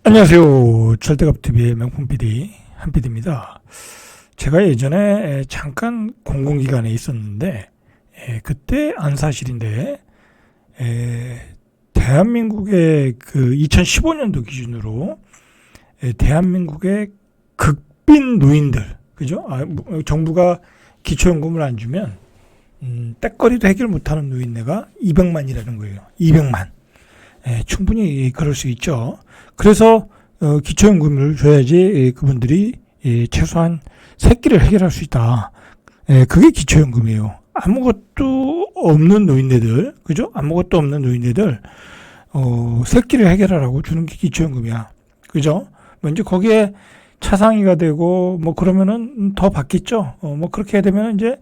안녕하세요. 절대값TV의 명품 PD 한PD입니다. 제가 예전에 잠깐 공공기관에 있었는데 그때 안 사실인데 대한민국의 그 2015년도 기준으로 대한민국의 극빈 노인들, 그죠? 정부가 기초연금을 안 주면 떼거리도 해결 못하는 노인네가 200만이라는 거예요. 200만. 충분히 그럴 수 있죠. 그래서 기초연금을 줘야지 그분들이 최소한 생계를 해결할 수 있다. 그게 기초연금이에요. 아무것도 없는 노인네들, 그죠? 아무것도 없는 노인네들 생계를 해결하라고 주는 게 기초연금이야. 그죠? 먼저 거기에 차상위가 되고 뭐 그러면은 더 받겠죠. 뭐 그렇게 되면 이제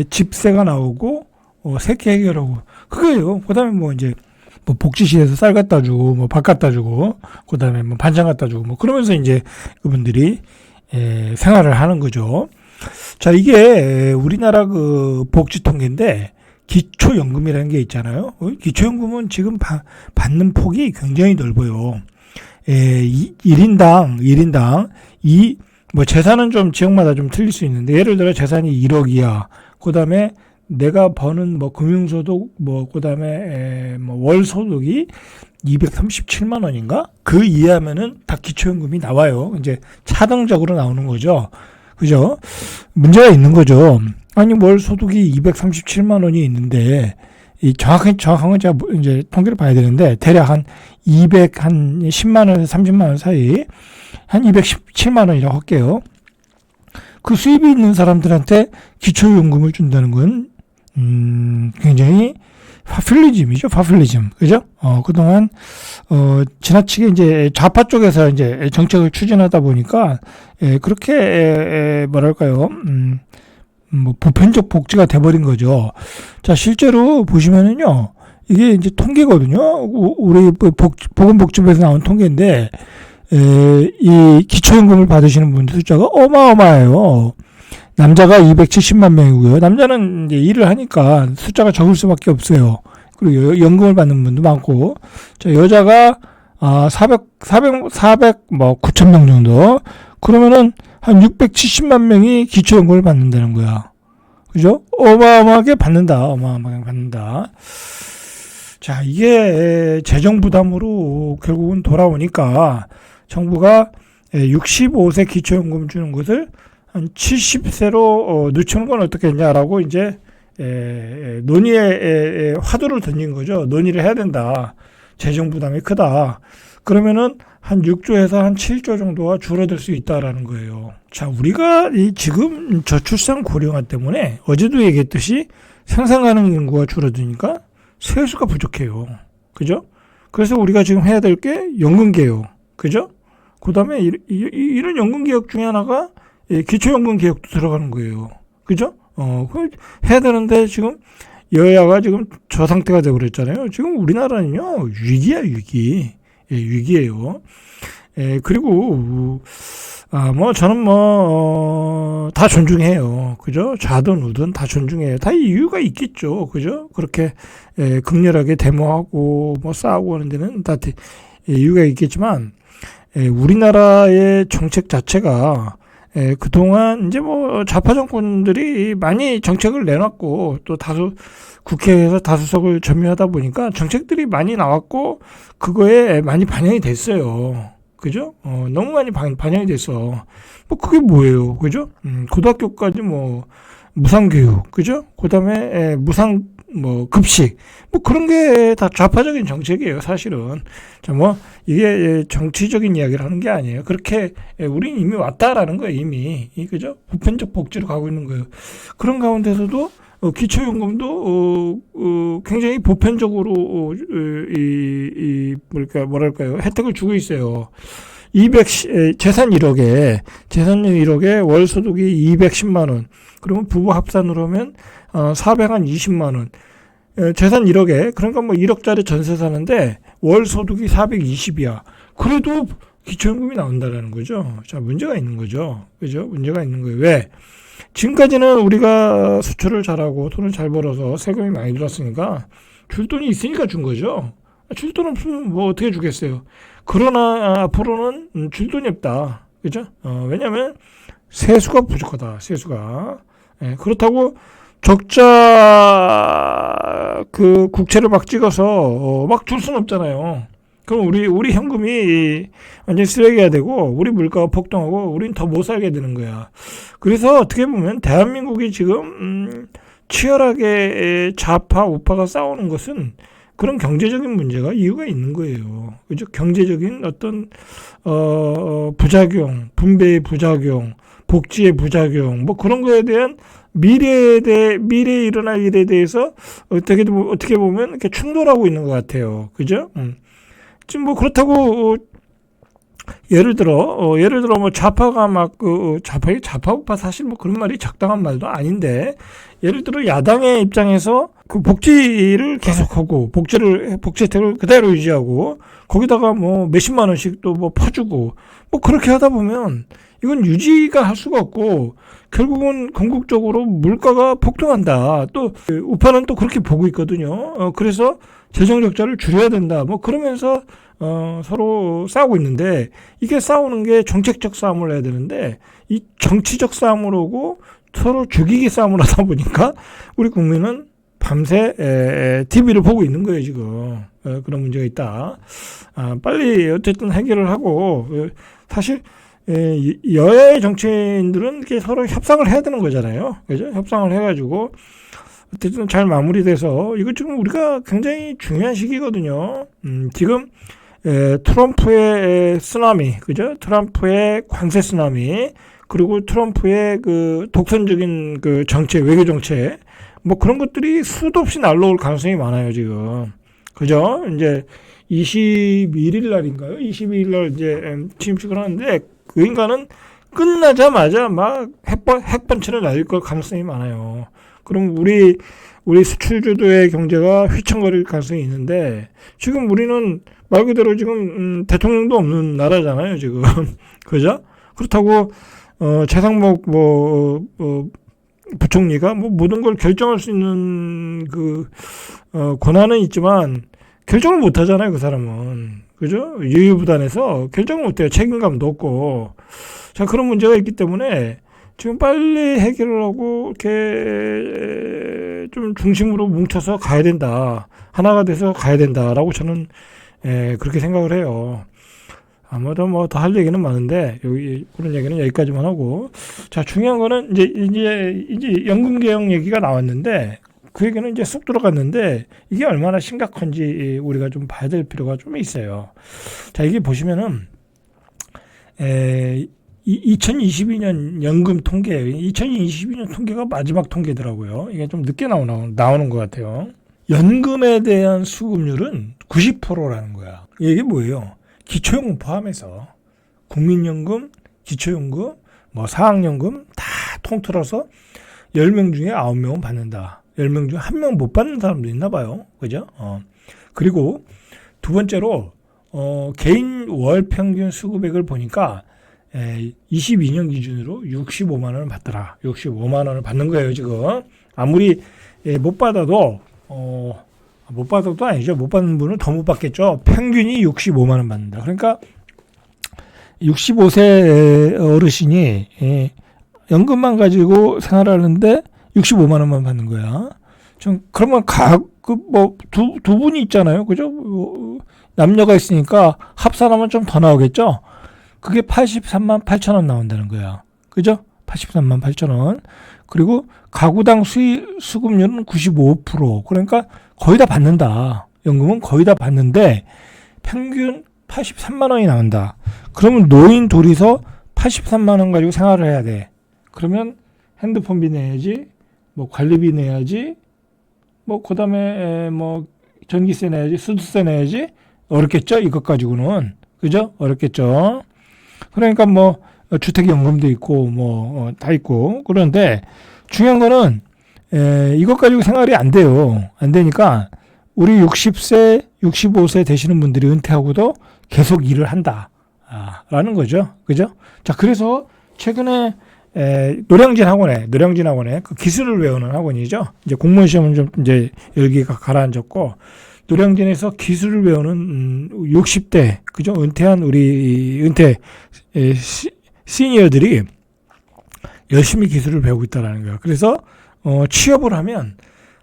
집세가 나오고 생계 해결하고 그거예요. 그다음에 뭐 이제 뭐 복지시에서 쌀 갖다 주고 뭐 밥 갖다 주고 그다음에 뭐 반찬 갖다 주고 뭐 그러면서 이제 그분들이 생활을 하는 거죠. 자, 이게 우리나라 그 복지 통계인데 기초연금이라는 게 있잖아요. 기초연금은 지금 받는 폭이 굉장히 넓어요. 1인당 뭐 재산은 좀 지역마다 좀 틀릴 수 있는데 예를 들어 재산이 1억이야. 그다음에 내가 버는 뭐 금융소득 뭐 그다음에 뭐 월소득이 237만 원인가? 그 이하면은 다 기초연금이 나와요. 이제 차등적으로 나오는 거죠. 그죠? 문제가 있는 거죠. 아니 월소득이 237만 원이 있는데 이 정확한 건 제가 이제 통계를 봐야 되는데 대략 한 10만 원에서 30만 원 사이 한 217만 원이라고 할게요. 그 수입이 있는 사람들한테 기초연금을 준다는 건 굉장히 파퓰리즘이죠, 파퓰리즘. 그죠? 그동안, 지나치게 이제 좌파 쪽에서 이제 정책을 추진하다 보니까, 그렇게, 뭐랄까요, 뭐, 보편적 복지가 돼버린 거죠. 자, 실제로 보시면은요, 이게 이제 통계거든요. 우리 보건복지부에서 나온 통계인데, 이 기초연금을 받으시는 분들 숫자가 어마어마해요. 남자가 270만 명이고요. 남자는 이제 일을 하니까 숫자가 적을 수밖에 없어요. 그리고 연금을 받는 분도 많고, 자, 여자가 400 뭐 9천 명 정도. 그러면은 한 670만 명이 기초연금을 받는다는 거야. 그죠? 어마어마하게 받는다. 어마어마하게 받는다. 자, 이게 재정 부담으로 결국은 돌아오니까 정부가 65세 기초연금 주는 것을 한 70세로 늦추는 건 어떻겠냐라고 이제 논의에 화두를 던진 거죠. 논의를 해야 된다. 재정 부담이 크다. 그러면은 한 6조에서 한 7조 정도가 줄어들 수 있다라는 거예요. 자, 우리가 지금 저출산 고령화 때문에 어제도 얘기했듯이 생산 가능 인구가 줄어드니까 세수가 부족해요. 그죠? 그래서 우리가 지금 해야 될 게 연금개혁. 그죠? 그 다음에 이런 연금개혁 중에 하나가 기초연금 개혁도 들어가는 거예요. 그죠? 그걸 해야 되는데 지금 여야가 지금 저 상태가 되고 그랬잖아요. 지금 우리나라는요, 위기야, 위기. 위기예요. 그리고, 뭐, 저는 다 존중해요. 그죠? 좌든 우든 다 존중해요. 다 이유가 있겠죠. 그죠? 그렇게, 극렬하게 데모하고, 뭐, 싸우고 하는 데는 다 이유가 있겠지만, 우리나라의 정책 자체가 그동안 이제 뭐 좌파 정권들이 많이 정책을 내놨고 또 국회에서 다수석을 점유하다 보니까 정책들이 많이 나왔고 그거에 많이 반영이 됐어요. 그죠? 너무 많이 반영이 됐어. 뭐 그게 뭐예요? 그죠? 고등학교까지 뭐 무상교육, 그죠? 그 다음에 무상 뭐 급식 뭐 그런 게 다 좌파적인 정책이에요, 사실은. 자, 뭐 이게 정치적인 이야기를 하는 게 아니에요. 그렇게 우리는 이미 왔다라는 거예요, 이미. 그죠? 보편적 복지로 가고 있는 거예요. 그런 가운데서도 기초연금도 굉장히 보편적으로 뭐랄까요, 혜택을 주고 있어요. 재산 1억에 월 소득이 210만 원. 그러면 부부 합산으로 하면 420만 원. 재산 1억에 그러니까 뭐 1억짜리 전세 사는데 월 소득이 420이야. 그래도 기초연금이 나온다라는 거죠. 자, 문제가 있는 거죠. 그죠? 문제가 있는 거예요. 왜? 지금까지는 우리가 수출을 잘하고 돈을 잘 벌어서 세금이 많이 들었으니까 줄 돈이 있으니까 준 거죠. 줄 돈 없으면 뭐 어떻게 주겠어요. 그러나 앞으로는 줄 돈이 없다. 그죠? 왜냐하면 세수가 부족하다. 세수가. 예, 그렇다고 적자 그 국채를 막 찍어서 막 줄 수는 없잖아요. 그럼 우리 현금이 완전히 쓰레기가 되고 우리 물가가 폭등하고 우린 더 못 살게 되는 거야. 그래서 어떻게 보면 대한민국이 지금 치열하게 좌파 우파가 싸우는 것은 그런 경제적인 문제가 이유가 있는 거예요. 그죠? 경제적인 어떤 부작용, 분배의 부작용, 복지의 부작용, 뭐 그런 거에 대한 미래에 일어날 일에 대해서 어떻게 보면 이렇게 충돌하고 있는 것 같아요. 그죠? 지금 뭐 그렇다고 예를 들어 뭐 좌파가 막 좌파 우파 사실 뭐 그런 말이 적당한 말도 아닌데 예를 들어 야당의 입장에서 그 복지를 계속하고 복지 혜택을 그대로 유지하고 거기다가 뭐 몇십만 원씩 또 뭐 퍼주고 뭐 그렇게 하다 보면 이건 유지가 할 수가 없고 결국은 궁극적으로 물가가 폭등한다. 또 우파는 또 그렇게 보고 있거든요. 그래서 재정 적자를 줄여야 된다. 뭐 그러면서 서로 싸우고 있는데 이게 싸우는 게 정책적 싸움을 해야 되는데 이 정치적 싸움을 오고 서로 죽이기 싸움을 하다 보니까 우리 국민은 밤새 TV를 보고 있는 거예요 지금. 그런 문제가 있다. 빨리 어쨌든 해결을 하고 사실 여야의 정치인들은 이렇게 서로 협상을 해야 되는 거잖아요. 그죠? 협상을 해가지고 어쨌든 잘 마무리돼서 이거 지금 우리가 굉장히 중요한 시기거든요. 지금 트럼프의 쓰나미, 그죠? 트럼프의 관세 쓰나미, 그리고 트럼프의 그 독선적인 그 정책, 외교 정책, 뭐 그런 것들이 수도 없이 날라올 가능성이 많아요, 지금. 그죠? 이제 21일 날인가요? 22일 날 이제 취임식을 하는데 그 인간은 끝나자마자 막 핵번체를 날릴 걸 가능성이 많아요. 그럼 우리 수출주도의 경제가 휘청거릴 가능성이 있는데 지금 우리는 말 그대로 지금 대통령도 없는 나라잖아요, 지금. 그죠? 그렇다고 최상목 부총리가 뭐 모든 걸 결정할 수 있는 그 권한은 있지만 결정을 못 하잖아요, 그 사람은. 그죠? 유유부단해서 결정을 못 해요. 책임감도 없고. 자, 그런 문제가 있기 때문에 지금 빨리 해결을 하고 이렇게 좀 중심으로 뭉쳐서 가야 된다. 하나가 돼서 가야 된다라고 저는 그렇게 생각을 해요. 아무래도 뭐 더 할 얘기는 많은데 여기 그런 얘기는 여기까지만 하고 자 중요한 거는 이제 연금 개혁 얘기가 나왔는데 그 얘기는 이제 쑥 들어갔는데 이게 얼마나 심각한지 우리가 좀 봐야 될 필요가 좀 있어요. 자 이게 보시면은 2022년 연금 통계, 2022년 통계가 마지막 통계더라고요. 이게 좀 늦게 나오는 것 같아요. 연금에 대한 수급률은 90%라는 거야. 이게 뭐예요? 기초연금 포함해서 국민연금, 기초연금, 뭐 사학연금 다 통틀어서 10명 중에 9명은 받는다. 10명 중에 1명 못 받는 사람도 있나 봐요. 그죠? 그리고 두 번째로 개인 월 평균 수급액을 보니까 22년 기준으로 65만 원을 받더라. 65만 원을 받는 거예요, 지금. 아무리 못 받아도 아니죠. 못 받는 분은 더 못 받겠죠. 평균이 65만 원 받는다. 그러니까 65세 어르신이 연금만 가지고 생활하는데 65만 원만 받는 거야. 그러면 두 분이 있잖아요. 그죠? 남녀가 있으니까 합산하면 좀 더 나오겠죠? 그게 83만 8천 원 나온다는 거야. 그죠? 83만 8천 원. 그리고 가구당 수급률은 95%. 그러니까 거의 다 받는다. 연금은 거의 다 받는데 평균 83만 원이 나온다. 그러면 노인 둘이서 83만 원 가지고 생활을 해야 돼. 그러면 핸드폰비 내야지, 뭐 관리비 내야지, 뭐 그다음에 뭐 전기세 내야지, 수도세 내야지. 어렵겠죠? 이것 가지고는. 그죠? 어렵겠죠? 그러니까 뭐 주택연금도 있고 뭐 다 있고 그런데 중요한 거는 이것 가지고 생활이 안 돼요. 안 되니까 우리 60세, 65세 되시는 분들이 은퇴하고도 계속 일을 한다. 라는 거죠. 그죠? 자, 그래서 최근에 노량진 학원에 그 기술을 외우는 학원이죠. 이제 공무원 시험은 좀 이제 열기가 가라앉았고 노량진에서 기술을 배우는 60대 그죠? 은퇴한 우리 시니어들이 열심히 기술을 배우고 있다라는 거예요. 그래서 취업을 하면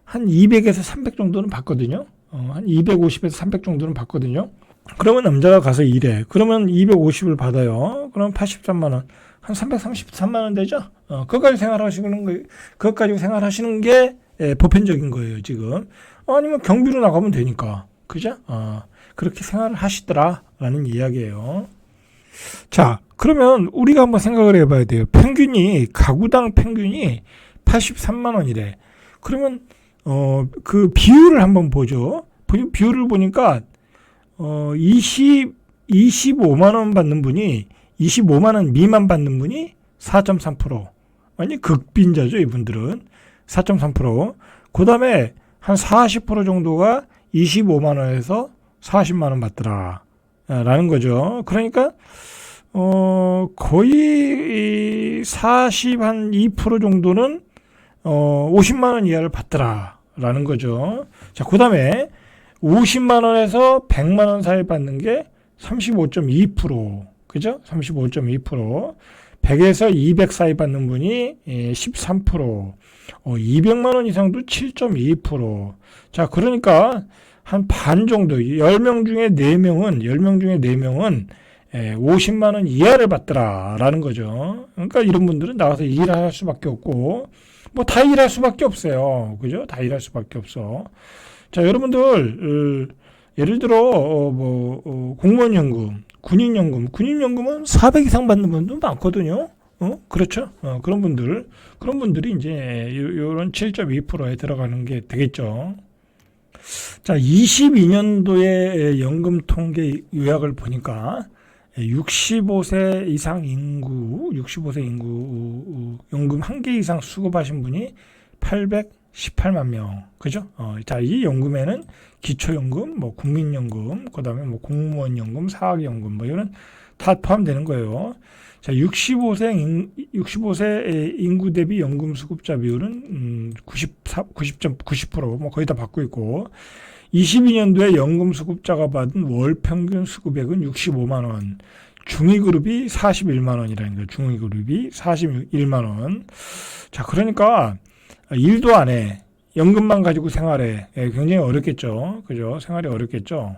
한 200에서 300 정도는 받거든요. 한 250에서 300 정도는 받거든요. 그러면 남자가 가서 일해. 그러면 250을 받아요. 그럼 83만 원. 한 333만 원 되죠? 그것까지 생활하시는 게 보편적인 거예요, 지금. 아니면 경비로 나가면 되니까. 그죠? 그렇게 생활을 하시더라라는 이야기예요. 자, 그러면 우리가 한번 생각을 해봐야 돼요. 가구당 평균이 83만 원이래. 그러면, 그 비율을 한번 보죠. 비율을 보니까, 25만 원 받는 분이 25만 원 미만 받는 분이 4.3%. 완전 극빈자죠, 이분들은. 4.3%. 그 다음에 한 40% 정도가 25만 원에서 40만 원 받더라. 라는 거죠. 그러니까, 거의 2% 정도는, 50만 원 이하를 받더라. 라는 거죠. 자, 그 다음에 50만 원에서 100만 원 사이 받는 게 35.2%. 그죠? 35.2%. 100에서 200 사이 받는 분이 13%. 200만 원 이상도 7.2%. 자, 그러니까 한 반 정도, 10명 중에 4명은 50만 원 이하를 받더라라는 거죠. 그러니까 이런 분들은 나가서 일할 수밖에 없고, 뭐 다 일할 수밖에 없어요. 그죠? 다 일할 수밖에 없어. 자, 여러분들, 예를 들어, 공무원연금, 군인연금은 400 이상 받는 분도 많거든요. 그렇죠. 그런 분들이 이제, 요런 7.2%에 들어가는 게 되겠죠. 자, 22년도의 연금 통계 요약을 보니까, 65세 이상 인구 연금 한 개 이상 수급하신 분이 818만 명. 그죠? 자, 이 연금에는 기초연금, 국민연금, 그 다음에 공무원연금, 사학연금, 이런 다 포함되는 거예요. 자, 65세 인구 대비 연금 수급자 비율은 90% 거의 다 받고 있고, 22년도에 연금 수급자가 받은 월 평균 수급액은 65만 원. 중위그룹이 41만 원이라는 거예요. 중위그룹이 41만 원. 자, 그러니까 일도 안 해. 연금만 가지고 생활해. 굉장히 어렵겠죠. 그죠? 생활이 어렵겠죠.